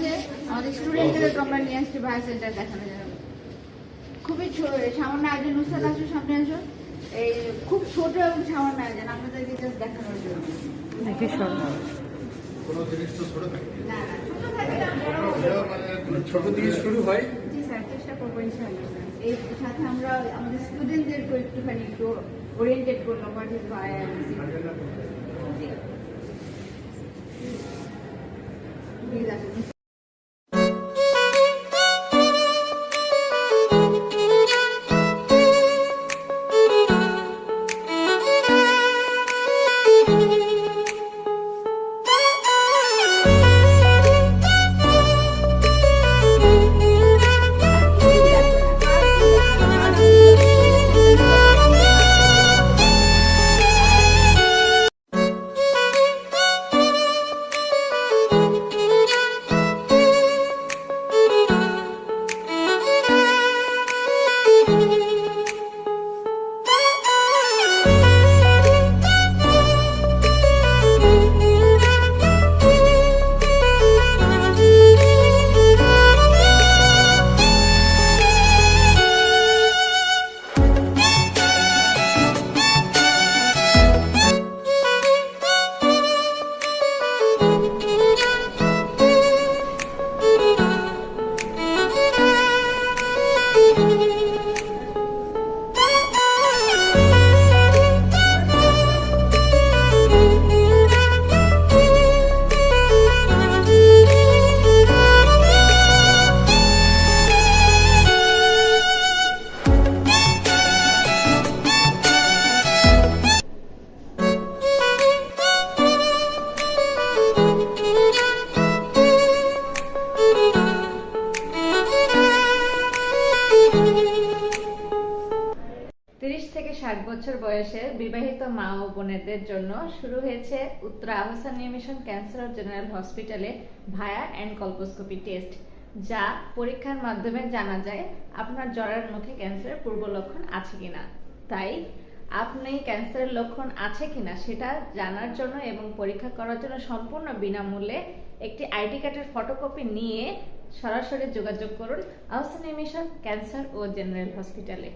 হচ্ছে আমাদের স্টুডেন্টদেরকে আমরা নিয়ে আসছি ভায়া সেন্টার দেখানোর জন্য। খুবই সামান্য আয়োজন। নুসরাত আসো, সামনে আসো। এই খুব ছোট এবং সামান্য আয়োজন আপনাদেরকে জাস্ট দেখানোর জন্য। কোনো জিনিস তো ছোট থাকে না না, ছোট থাকলে আমরা ছোট থেকে শুরু হয়। জি স্যার, চেষ্টা করবো ইনশাআল্লাহ স্যার। এর সাথে আমরা আমাদের স্টুডেন্টদেরকে একটুখানি একটু ওরিয়েন্টেড করলাম হোয়াট ইজ ভায়া। প্লিজ আসুন। থেকে 60 বছর বয়সের বিবাহিত মা ও বোনেদের জন্য শুরু হয়েছে উত্তরা আহসানিয়া মিশন ক্যান্সার ও জেনারেল হসপিটালে ভায়া অ্যান্ড কলপোস্কোপি টেস্ট, যা পরীক্ষার মাধ্যমে জানা যায় আপনার জরার মুখে ক্যান্সারের পূর্ব লক্ষণ আছে কিনা। তাই আপনি ক্যান্সারের লক্ষণ আছে কিনা সেটা জানার জন্য এবং পরীক্ষা করার জন্য সম্পূর্ণ বিনামূল্যে একটি আইডি কার্ডের ফটোকপি নিয়ে সরাসরি যোগাযোগ করুন আহসানিয়া মিশন ক্যান্সার ও জেনারেল হসপিটালে।